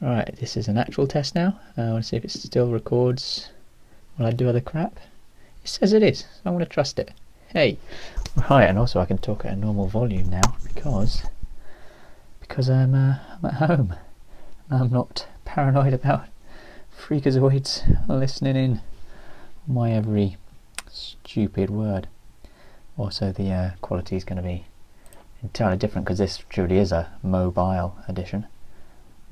Right, this is an actual test now. I want to see if it still records while I do other crap. It says it is, so I'm going to trust it. Hey! Right, and also I can talk at a normal volume now because I'm at home. I'm not paranoid about freakazoids listening in my every stupid word. Also, the quality is going to be entirely different because this truly is a mobile edition.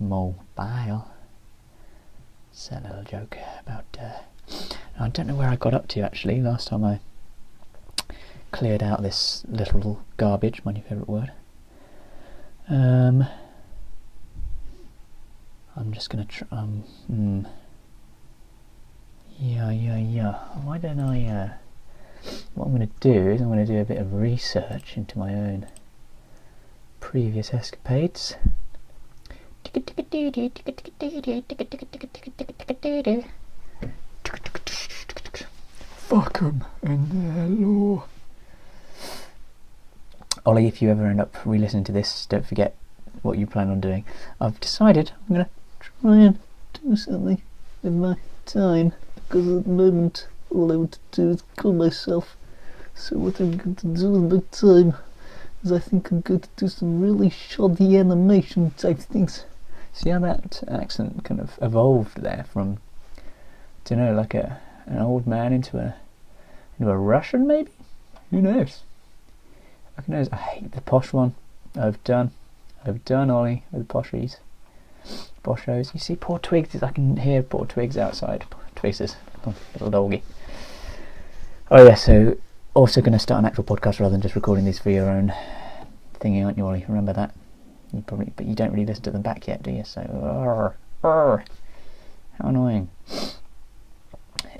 Mobile. It's a little joke about. I don't know where I got up to actually. Last time I cleared out this little garbage, my new favourite word. I'm just gonna try. Yeah. Why don't I? What I'm gonna do is I'm gonna do a bit of research into my own previous escapades. Fuck 'em and their law. Ollie, if you ever end up re-listening to this, don't forget what you plan on doing. I've decided I'm going to try and do something with my time, because at the moment all I want to do is kill myself. So what I'm going to do with my time is I think I'm going to do some really shoddy animation type things. See how that accent kind of evolved there from, I don't know, like an old man into a Russian maybe? Who knows? Who knows? I hate the posh one. I've done Ollie with the poshies. Boshos. You see poor Twigs, I can hear poor Twigs outside. Twigs, little doggy. Oh yeah, so also going to start an actual podcast rather than just recording these for your own thingy, aren't you, Ollie? Remember that? But you don't really listen to them back yet, do you? So, how annoying.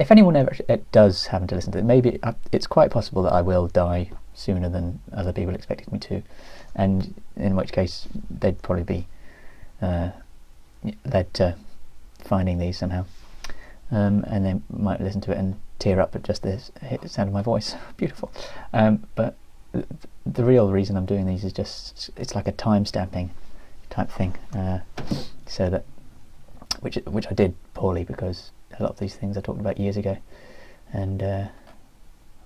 If anyone ever does happen to listen to it, maybe it's quite possible that I will die sooner than other people expected me to, and in which case they'd probably be led to finding these somehow, and they might listen to it and tear up at just the sound of my voice. Beautiful. But the real reason I'm doing these is just it's like a time stamping type thing, so that which I did poorly because a lot of these things I talked about years ago, and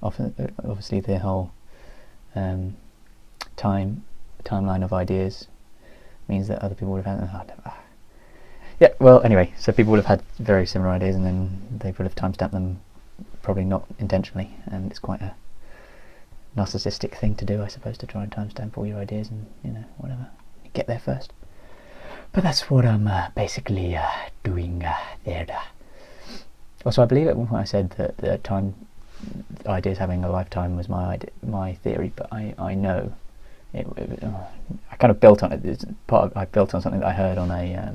obviously the whole timeline of ideas means that other people would have had yeah, well, anyway, so people would have had very similar ideas and then they would have timestamped them, probably not intentionally, and it's quite a narcissistic thing to do, I suppose, to try and timestamp all your ideas and, whatever, get there first. But that's what I'm basically doing there. Also, I believe it when I said that the ideas having a lifetime was my theory, but I know I kind of built on it. I built on something that I heard on a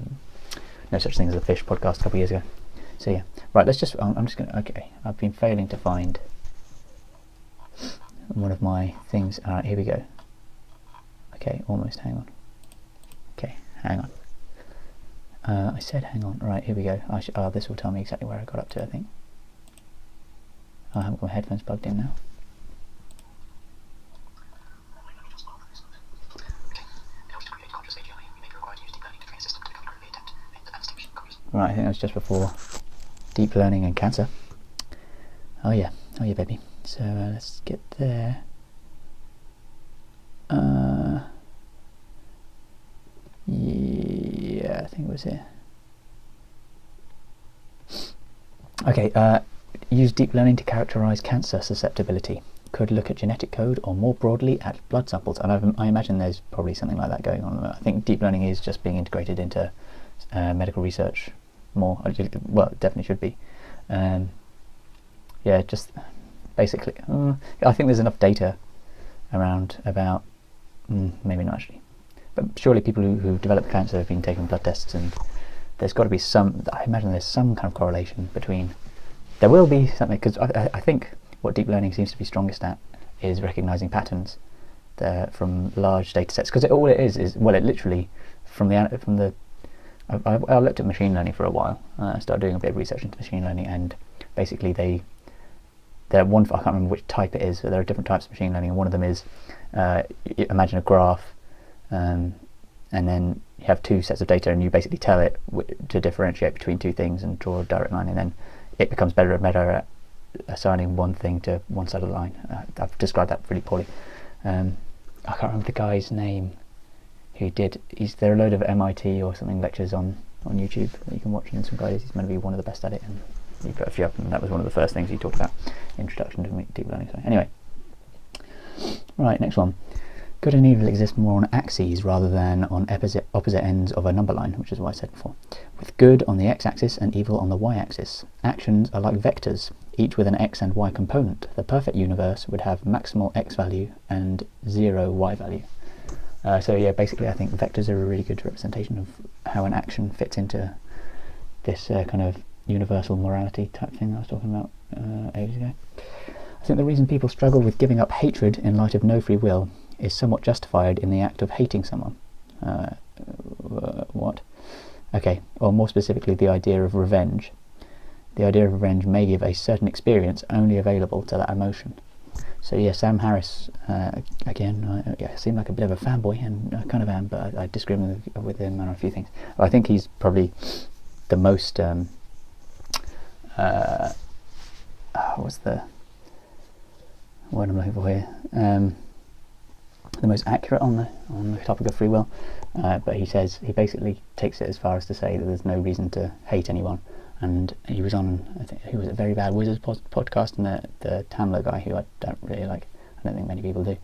No Such Thing as a Fish podcast a couple of years ago. So yeah, right. Let's just. I'm just gonna. Okay, I've been failing to find one of my things. All right, here we go. Okay, almost. Hang on. Okay, hang on. I said hang on. Right, here we go. This will tell me exactly where I got up to, I think. I haven't got my headphones plugged in now. Right, I think that was just before deep learning and cancer. Oh yeah, baby. So let's get there. Yeah, I think it was here. Okay, use deep learning to characterize cancer susceptibility. Could look at genetic code or more broadly at blood samples. And I imagine there's probably something like that going on. I think deep learning is just being integrated into medical research more. Well, it definitely should be. Yeah, just basically, I think there's enough data around about, maybe not actually, but surely people who develop cancer have been taking blood tests, and there's got to be I imagine there's some kind of correlation between, there will be something, because I think what deep learning seems to be strongest at is recognizing patterns from large data sets, because all it is well, it literally, I looked at machine learning for a while. I started doing a bit of research into machine learning, and basically I can't remember which type it is, but there are different types of machine learning, and one of them is imagine a graph, and then you have two sets of data and you basically tell it to differentiate between two things and draw a direct line, and then it becomes better and better at assigning one thing to one side of the line. I've described that really poorly. I can't remember the guy's name who did. There are a load of MIT or something lectures on YouTube that you can watch, and some guys, he's meant to be one of the best at it, and he put a few up, and that was one of the first things he talked about, introduction to deep learning. So anyway, right, next one. Good and evil exist more on axes rather than on opposite ends of a number line, which is what I said before. With good on the x-axis and evil on the y-axis. Actions are like vectors, each with an x and y component. The perfect universe would have maximal x value and 0 y value. So yeah, basically I think vectors are a really good representation of how an action fits into this kind of universal morality type thing I was talking about ages ago. I think the reason people struggle with giving up hatred in light of no free will is somewhat justified in the act of hating someone. What? Okay, or more specifically, the idea of revenge. The idea of revenge may give a certain experience only available to that emotion. So yeah, Sam Harris, again, I seem like a bit of a fanboy, and I kind of am, but I disagree with him on a few things. I think he's probably the most, what's the word I'm looking for here? The most accurate on the topic of free will, but he basically takes it as far as to say that there's no reason to hate anyone. And he was on, I think he was a Very Bad Wizards podcast, and the Tamler guy, who I don't really like, I don't think many people do,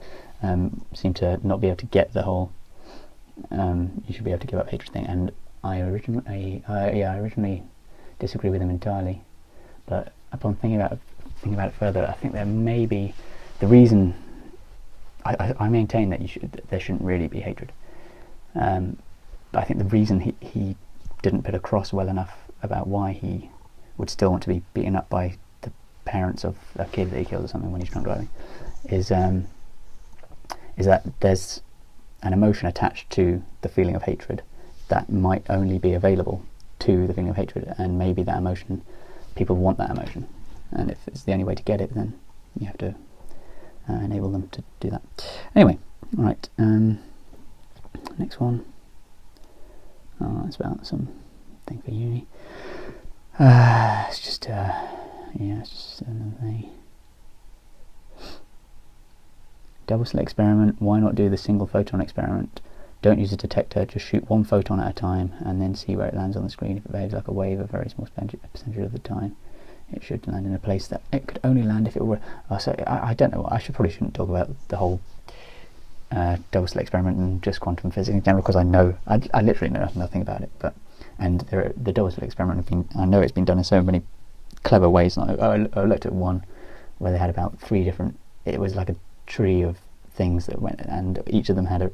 seem to not be able to get the whole you should be able to give up hatred thing. And I originally disagree with him entirely, but upon thinking about it further, I think there may be the reason. I maintain that there shouldn't really be hatred, but I think the reason he didn't put across well enough about why he would still want to be beaten up by the parents of a kid that he killed or something when he's drunk driving is that there's an emotion attached to the feeling of hatred that might only be available to the feeling of hatred, and maybe that emotion, people want that emotion, and if it's the only way to get it, then you have to enable them to do that. Anyway, right, next one. It's about some thing for uni. It's just another thing. Double slit experiment. Why not do the single photon experiment? Don't use a detector, just shoot one photon at a time and then see where it lands on the screen. If it behaves like a wave a very small percentage of the time, it should land in a place that it could only land if it were. I don't know. Probably shouldn't talk about the whole double slit experiment and just quantum physics in general, because I literally know nothing about it. And the double slit experiment I know it's been done in so many clever ways. I looked at one where they had about 3 different. It was like a tree of things that went, and each of them had a.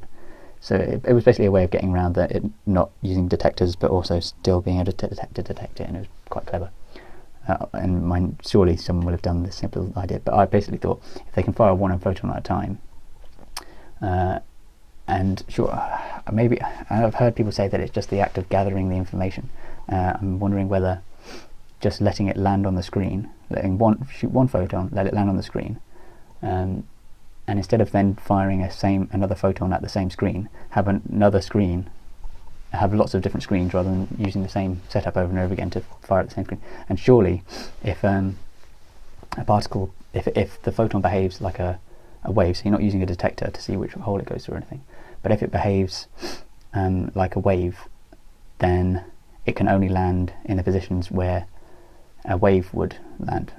So it was basically a way of getting around that, it not using detectors, but also still being able to detect it, and it was quite clever. And surely someone would have done this simple idea, but I basically thought if they can fire one photon at a time, and sure, maybe I've heard people say that it's just the act of gathering the information. I'm wondering whether just letting it land on the screen, shoot one photon, let it land on the screen, and instead of then firing another photon at the same screen, have another screen. Have lots of different screens rather than using the same setup over and over again to fire at the same screen. And surely, if a particle, if the photon behaves like a wave, so you're not using a detector to see which hole it goes through or anything, but if it behaves like a wave, then it can only land in the positions where a wave would land,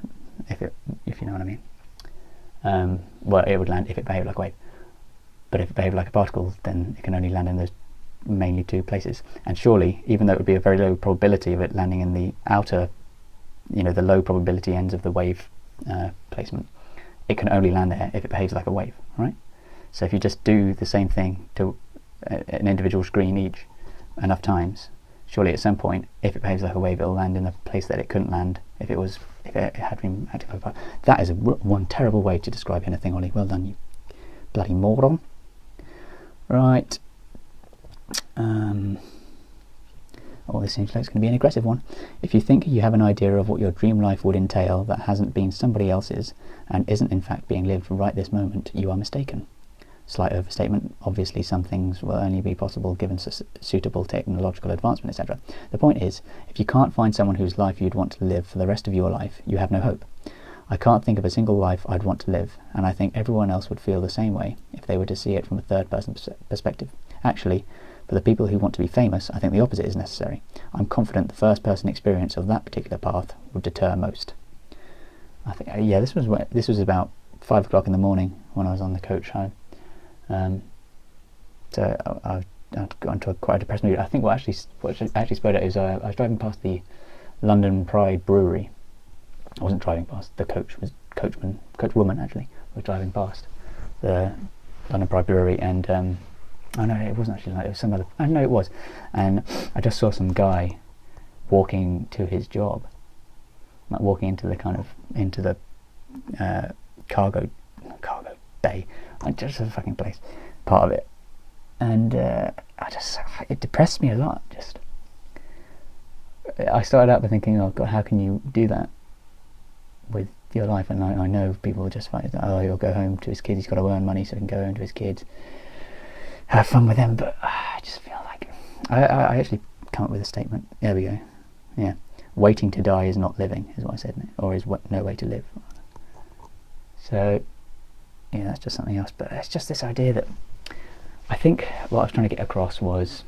if you know what I mean. Well, it would land if it behaved like a wave, but if it behaved like a particle, then it can only land in those mainly 2 places. And surely, even though it would be a very low probability of it landing in the outer, the low probability ends of the wave placement, it can only land there if it behaves like a wave, right? So if you just do the same thing to an individual screen each enough times, surely at some point, if it behaves like a wave, it'll land in a place that it couldn't land if it had been active apart. That is one terrible way to describe anything, Ollie. Well done, you bloody moron. Right. This seems like it's going to be an aggressive one. If you think you have an idea of what your dream life would entail that hasn't been somebody else's and isn't in fact being lived right this moment, you are mistaken. slight overstatement. Obviously some things will only be possible given suitable technological advancement, etc. The point is, if you can't find someone whose life you'd want to live for the rest of your life, you have no hope. I can't think of a single life I'd want to live, and I think everyone else would feel the same way if they were to see it from a third-person perspective. Actually, for the people who want to be famous, I think the opposite is necessary. I'm confident the first-person experience of that particular path would deter most. I think, yeah, this was about 5 o'clock in the morning when I was on the coach home. So I'd got into quite a depressed mood. I think what actually spurred it is I was driving past the London Pride Brewery. I wasn't driving past, the coachwoman actually was driving past the London Pride Brewery, and oh no, it wasn't actually, like, it was some other, I know it was, and I just saw some guy walking to his job, like walking into the cargo bay, like just a fucking place, part of it, and it depressed me a lot. Just, I started out by thinking, oh God, how can you do that with your life? And I know people just find, oh, he'll go home to his kids, he's got to earn money so he can go home to his kids, have fun with them. But I just feel like I actually come up with a statement. There we go. Yeah, waiting to die is not living, is what I said, or is no way to live. So yeah, that's just something else. But it's just this idea that I think what I was trying to get across was,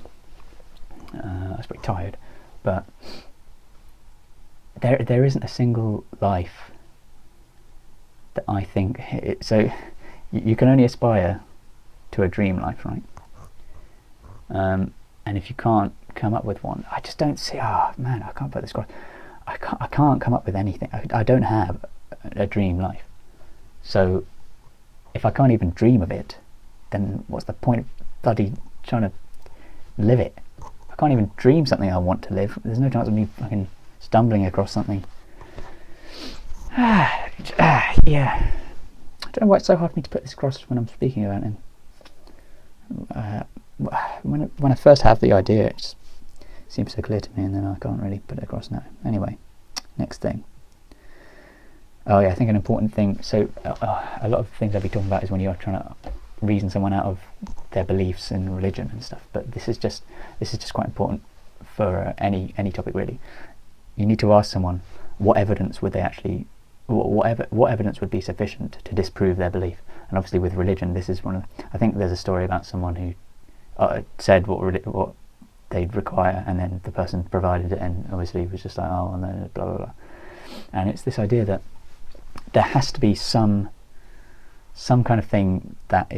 I was pretty tired, but there isn't a single life that I think so you can only aspire to a dream life, right? And if you can't come up with one, I just don't see, oh man, I can't put this across. I can't come up with anything. I don't have a dream life. So if I can't even dream of it, then what's the point of bloody trying to live it? I can't even dream something I want to live. There's no chance of me fucking stumbling across something. Yeah. I don't know why it's so hard for me to put this across when I'm speaking about it. When I first have the idea, it just seems so clear to me, and then I can't really put it across now. Anyway, next thing. Oh yeah, I think an important thing, so a lot of things I'll be talking about is when you're trying to reason someone out of their beliefs in religion and stuff, but this is just quite important for any topic really. You need to ask someone, what evidence would they actually, what evidence would be sufficient to disprove their belief? And obviously with religion, this is one of, I think there's a story about someone who said what they'd require, and then the person provided it, and obviously was just like, oh, and then blah blah blah. And it's this idea that there has to be some kind of thing that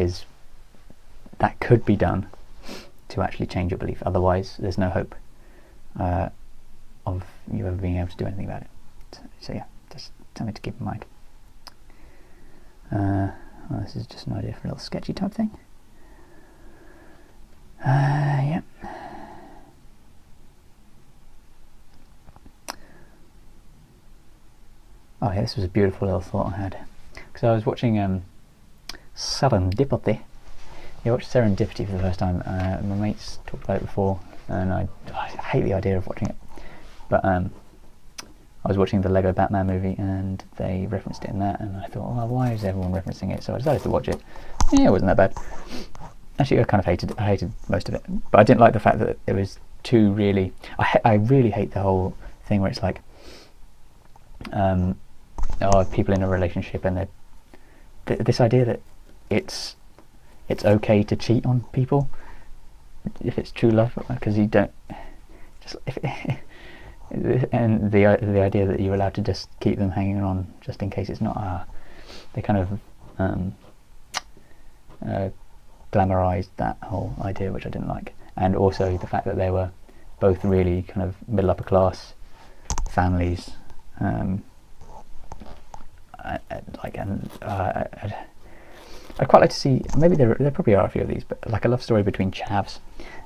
could be done to actually change your belief. Otherwise, there's no hope of you ever being able to do anything about it. So yeah, just something to keep in mind. Well, this is just an idea for a little sketchy type thing. Yeah. Oh yeah, this was a beautiful little thought I had. Because I was watching Serendipity. I watched Serendipity for the first time. My mates talked about it before, and I hate the idea of watching it. But I was watching the Lego Batman movie, and they referenced it in that, and I thought, well, why is everyone referencing it? So I decided to watch it. Yeah, it wasn't that bad. Actually, I hated most of it, but I didn't like the fact that it was too really. I really hate the whole thing where it's like, people in a relationship, and this idea that it's okay to cheat on people if it's true love, because you don't just and the idea that you're allowed to just keep them hanging on just in case it's not. They kind of glamorized that whole idea, which I didn't like, and also the fact that they were both really kind of middle upper class families. I'd quite like to see, maybe there probably are a few of these, but like a love story between chavs.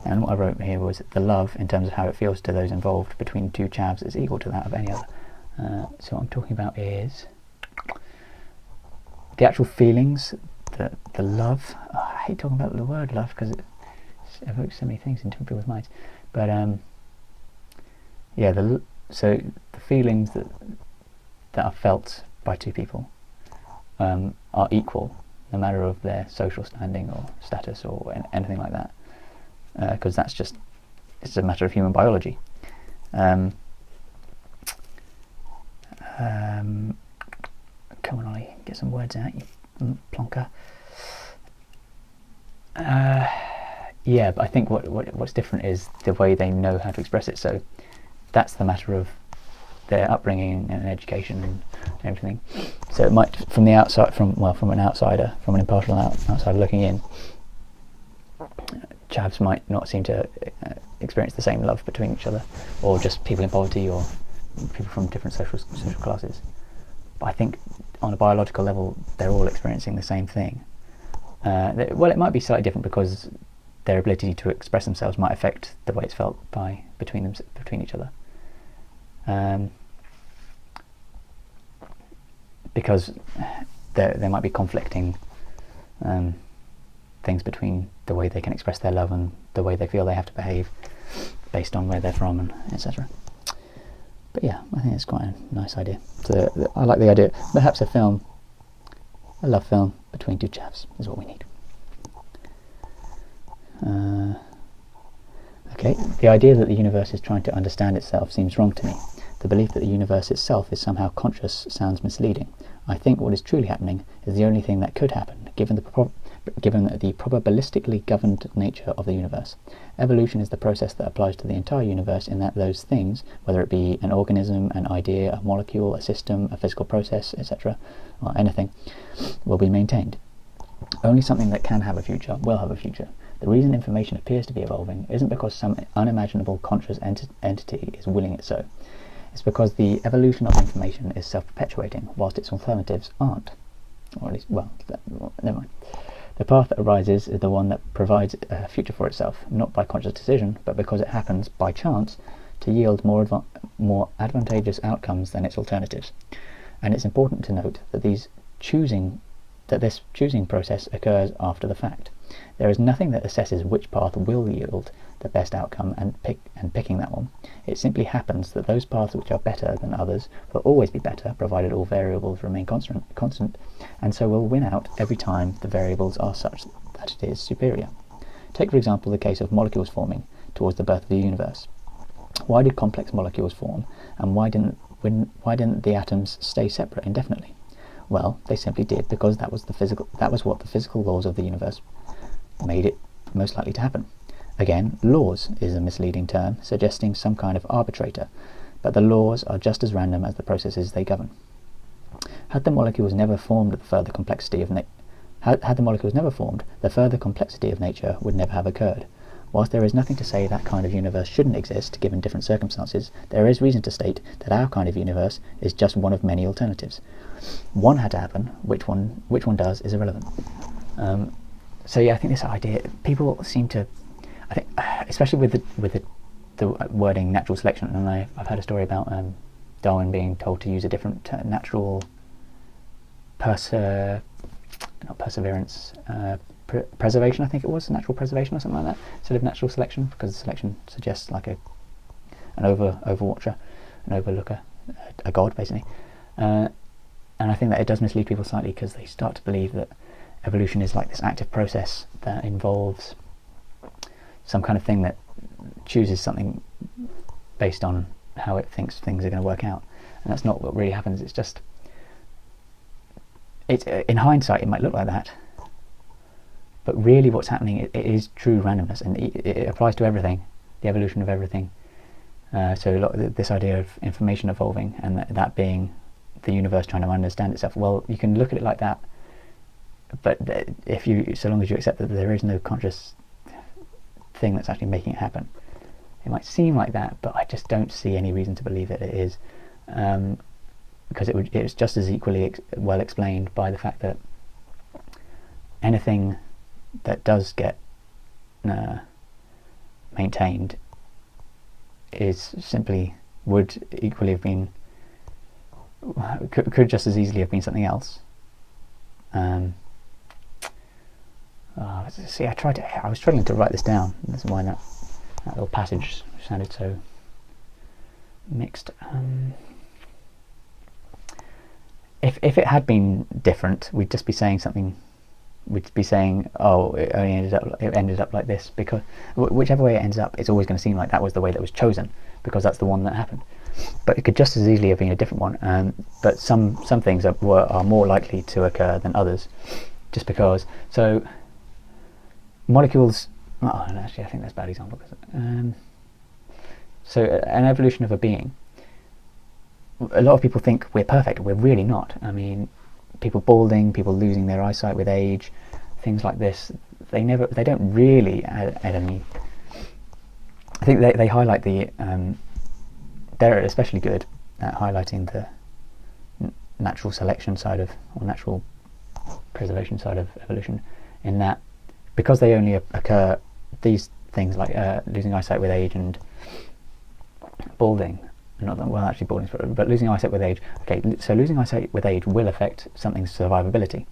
And what I wrote here was the love, in terms of how it feels to those involved between two chavs, is equal to that of any other. So what I'm talking about is the actual feelings, the love. I hate talking about the word love because it evokes so many things into people's minds. But yeah, so the feelings that are felt by two people are equal no matter of their social standing or status or anything like that, because it's a matter of human biology. Come on, Ollie, get some words out, you plonker. Yeah, but I think what's different is the way they know how to express it. So that's the matter of their upbringing and education and everything. So it might, from the outside, from an outsider, from an impartial outsider looking in, chavs might not seem to experience the same love between each other, or just people in poverty, or people from different social classes. But I think on a biological level, they're all experiencing the same thing. Well, it might be slightly different because their ability to express themselves might affect the way it's felt between each other. Because there might be conflicting things between the way they can express their love and the way they feel they have to behave based on where they're from, and etc. But yeah, I think it's quite a nice idea. So I like the idea. Perhaps a love film between two chavs is what we need. Okay, the idea that the universe is trying to understand itself seems wrong to me. The belief that the universe itself is somehow conscious sounds misleading. I think what is truly happening is the only thing that could happen, given the probabilistically governed nature of the universe. Evolution is the process that applies to the entire universe, in that those things, whether it be an organism, an idea, a molecule, a system, a physical process, etc., or anything, will be maintained. Only something that can have a future will have a future. The reason information appears to be evolving isn't because some unimaginable conscious entity is willing it so. It's because the evolution of information is self-perpetuating, whilst its alternatives aren't. Or at least, well, never mind. The path that arises is the one that provides a future for itself, not by conscious decision, but because it happens, by chance, to yield more advantageous outcomes than its alternatives. And it's important to note that this choosing process occurs after the fact. There is nothing that assesses which path will yield the best outcome and picking that one. It simply happens that those paths which are better than others will always be better, provided all variables remain constant, and so will win out every time the variables are such that it is superior. Take, for example, the case of molecules forming towards the birth of the universe. Why did complex molecules form, and why didn't the atoms stay separate indefinitely? Well, they simply did, because that was what the physical laws of the universe made it most likely to happen. Again, laws is a misleading term, suggesting some kind of arbitrator, but the laws are just as random as the processes they govern. Had the molecules never formed, the further complexity of nature would never have occurred. Whilst there is nothing to say that kind of universe shouldn't exist, given different circumstances, there is reason to state that our kind of universe is just one of many alternatives. One had to happen. Which one does is irrelevant. So yeah, I think this idea, people seem to, I think, especially with the wording natural selection, and I've heard a story about Darwin being told to use a different natural preservation, I think it was, natural preservation or something like that, instead of natural selection, because selection suggests like an overwatcher, an overlooker, a god basically. And I think that it does mislead people slightly, because they start to believe that evolution is like this active process that involves some kind of thing that chooses something based on how it thinks things are going to work out, and that's not what really happens. It's just, in hindsight it might look like that, but really what's happening, it is true randomness, and it applies to everything, the evolution of everything. So this idea of information evolving, and that being the universe trying to understand itself, well, you can look at it like that, but so long as you accept that there is no conscious thing that's actually making it happen, it might seem like that, but I just don't see any reason to believe that it is, because it's just as equally well explained by the fact that anything that does get maintained would equally have been, could just as easily have been something else. See, I was struggling to write this down. That's why that little passage sounded so mixed. If it had been different, we'd just be saying something we'd be saying, oh, it ended up like this, because whichever way it ends up, it's always going to seem like that was the way that was chosen, because that's the one that happened. But it could just as easily have been a different one. But some things are more likely to occur than others, just because. So molecules. Oh, actually, I think that's a bad example. So an evolution of a being. A lot of people think we're perfect. We're really not. I mean, people balding, people losing their eyesight with age, things like this. They don't really add any. I think they highlight the. They're especially good at highlighting the natural selection side of, or natural preservation side of evolution, in that because they only occur, these things like losing eyesight with age and balding. Not that, well, actually balding, but losing eyesight with age. Okay, so losing eyesight with age will affect something's survivability.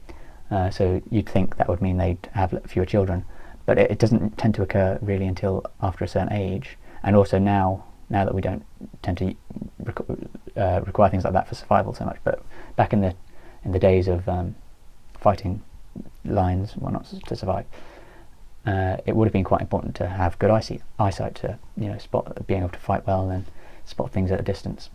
So you'd think that would mean they'd have fewer children, but it doesn't tend to occur really until after a certain age. And also now that we don't tend to require things like that for survival so much. But back in the days of fighting lions, well, not to survive, it would have been quite important to have good eyesight to, you know, spot, being able to fight well and spot things at a distance.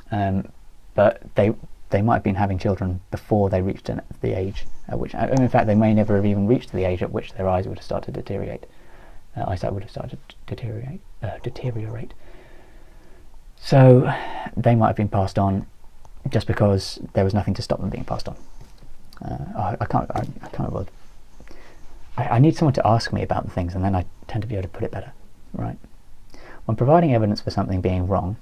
But they might have been having children before they reached the age at which, in fact, they may never have even reached the age at which their eyes would have started to deteriorate. Eyesight would have started to deteriorate. So they might have been passed on just because there was nothing to stop them being passed on. I can't. I need someone to ask me about the things, and then I tend to be able to put it better, right? When providing evidence for something being wrong,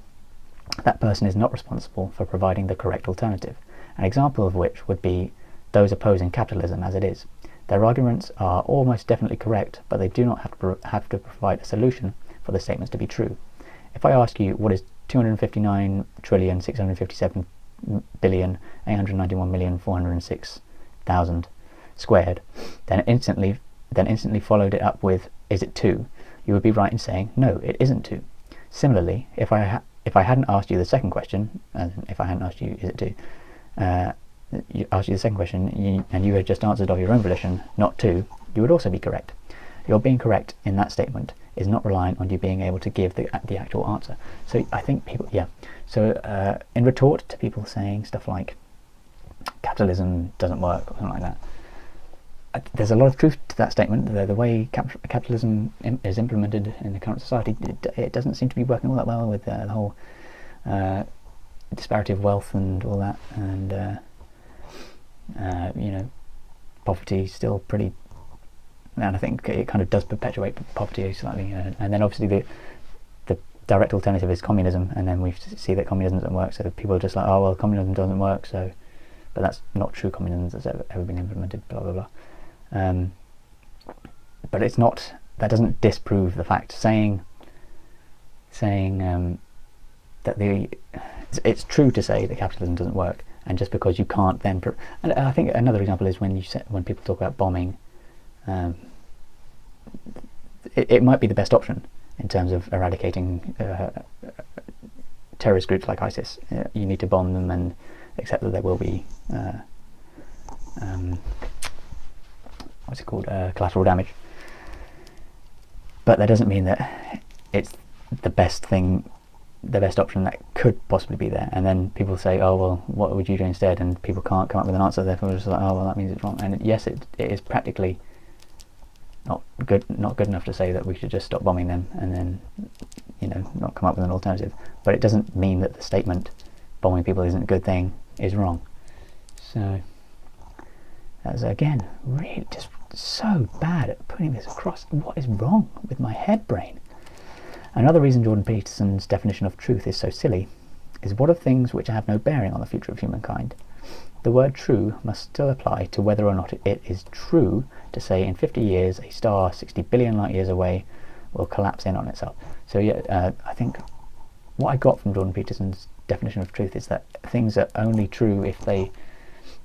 that person is not responsible for providing the correct alternative, an example of which would be those opposing capitalism as it is. Their arguments are almost definitely correct, but they do not have to provide a solution for the statements to be true. If I ask you what is 259,657,891,406,000 squared, then instantly followed it up with, is it 2? You would be right in saying, no, it isn't 2. Similarly, if I hadn't asked you the second question, if I hadn't asked you, is it 2, asked you the second question, and you had just answered of your own volition, not 2, you would also be correct. Your being correct in that statement is not reliant on you being able to give the actual answer. So I think people, So in retort to people saying stuff like capitalism doesn't work or something like that, there's a lot of truth to that statement. The way capitalism is implemented in the current society, it doesn't seem to be working all that well with the whole disparity of wealth and all that, and poverty still pretty. And I think it kind of does perpetuate poverty slightly. And then obviously the direct alternative is communism, and then we see that communism doesn't work. So people are just like, oh well, communism doesn't work. So, but that's not true. Communism that's ever been implemented. Blah blah blah. But it's not. That doesn't disprove the fact. Saying that it's true to say that capitalism doesn't work, and just because you can't then. And I think another example is when people talk about bombing. It might be the best option in terms of eradicating terrorist groups like ISIS. You need to bomb them and accept that there will be collateral damage. But that doesn't mean that it's the best option that could possibly be there. And then people say, oh well, what would you do instead? And people can't come up with an answer. Therefore, it's like, oh well, that means it's wrong. And yes, it is practically not good enough to say that we should just stop bombing them and then, not come up with an alternative. But it doesn't mean that the statement bombing people isn't a good thing is wrong. So that's again really just so bad at putting this across. What is wrong with my head brain? Another reason Jordan Peterson's definition of truth is so silly is what of things which have no bearing on the future of humankind. The word true must still apply to whether or not it is true to say in 50 years a star 60 billion light years away will collapse in on itself. So I think what I got from Jordan Peterson's definition of truth is that things are only true if they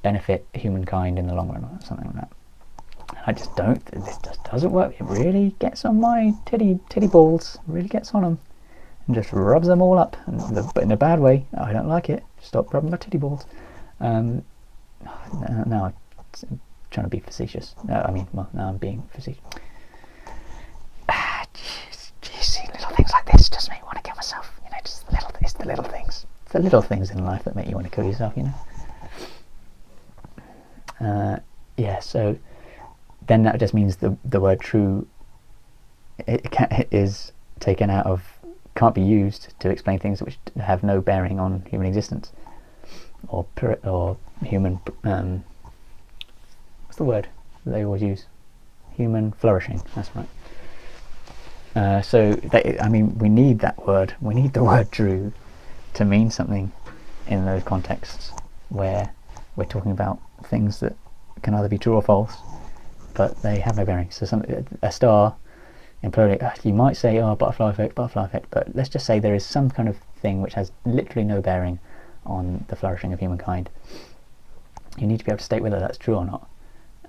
benefit humankind in the long run, or something like that. I just don't. This just doesn't work. It really gets on my titty balls. Really gets on them, and just rubs them all up. But in a bad way. I don't like it. Stop rubbing my titty balls. No, trying to be facetious. No, I mean, well, now I'm being facetious. See, little things like this just make me want to kill myself. You know, just it's the little things. It's the little things in life that make you want to kill yourself. You know. Yeah. So then that just means the word true is taken out of, can't be used to explain things which have no bearing on human existence or human. What's the word that they always use? Human flourishing. That's right. So I mean, we need that word. We need the word true to mean something in those contexts where we're talking about things that can either be true or false, but they have no bearing. So a star imploding, you might say, oh, butterfly effect, but let's just say there is some kind of thing which has literally no bearing on the flourishing of humankind. You need to be able to state whether that's true or not.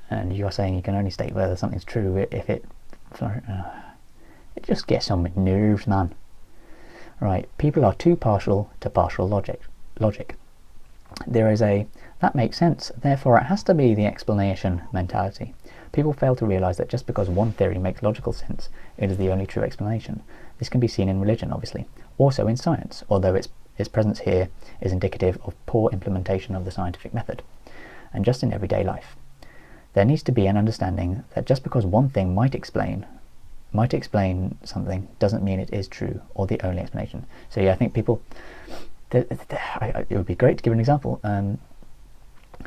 And you're saying you can only state whether something's true if it just gets on my nerves, man. Right, people are too partial to partial logic. There is that makes sense, therefore it has to be the explanation mentality. People fail to realise that just because one theory makes logical sense, it is the only true explanation. This can be seen in religion, obviously, also in science, although its presence here is indicative of poor implementation of the scientific method, and just in everyday life. There needs to be an understanding that just because one thing might explain something doesn't mean it is true or the only explanation. So yeah, I think people, it would be great to give an example,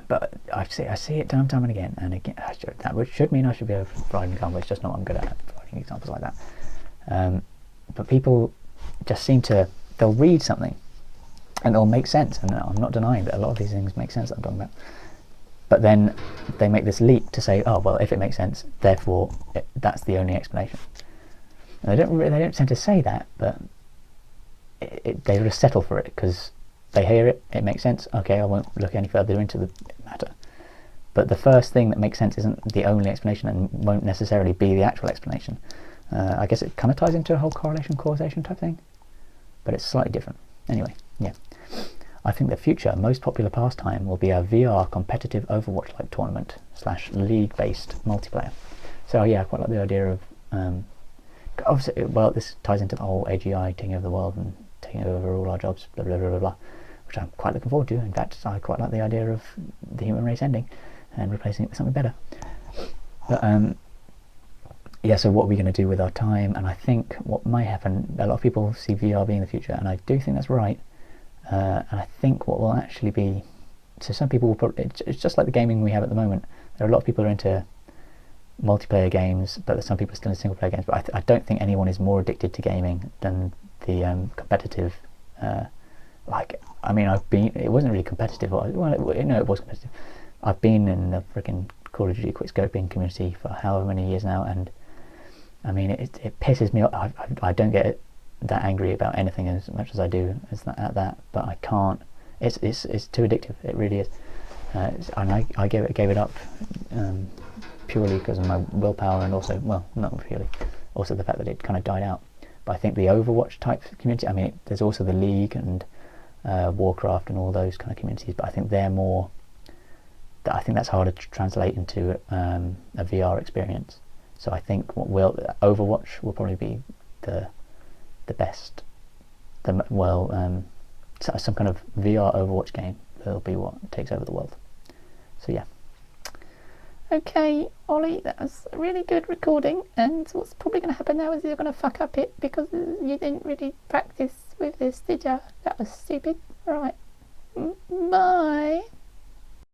but I see it time and again, that should mean I should be able to provide an example. It's just not I'm good at providing examples like that. But people just seem to, they'll read something and it'll make sense, and I'm not denying that a lot of these things make sense that I'm talking about. But then they make this leap to say, oh well, if it makes sense, therefore that's the only explanation. And they don't tend to say that, but they just settle for it because they hear it, it makes sense. Okay, I won't look any further into the matter. But the first thing that makes sense isn't the only explanation and won't necessarily be the actual explanation. I guess it kind of ties into a whole correlation causation type thing, but it's slightly different. Anyway, yeah. I think the future most popular pastime will be a VR competitive Overwatch-like tournament / league-based multiplayer. So yeah, I quite like the idea of obviously, well, this ties into the whole AGI taking over the world and taking over all our jobs, blah blah blah blah blah, which I'm quite looking forward to. In fact, I quite like the idea of the human race ending and replacing it with something better. But yeah, so what are we going to do with our time? And I think what might happen, a lot of people see VR being the future, and I do think that's right. And I think what will actually be, so some people will probably, it's just like the gaming we have at the moment. There are a lot of people who are into multiplayer games, but there's some people still in single player games. But I don't think anyone is more addicted to gaming than the competitive. Like, I mean, it wasn't really competitive. Well, it was competitive. I've been in the freaking Call of Duty quickscoping community for however many years now, and I mean, it pisses me off. I don't get that angry about anything as much as I do at that, but I can't. It's too addictive. It really is. And I gave it up purely because of my willpower, and also, well, not purely, also the fact that it kind of died out. But I think the Overwatch type community, I mean, there's also the League and Warcraft and all those kind of communities, but I think they're more, I think that's harder to translate into a VR experience. So I think Overwatch will probably be the best, some kind of VR Overwatch game will be what takes over the world. So yeah. Okay, Ollie, that was a really good recording, and what's probably going to happen now is you're going to fuck up it because you didn't really practice with this, did you? That was stupid. Right.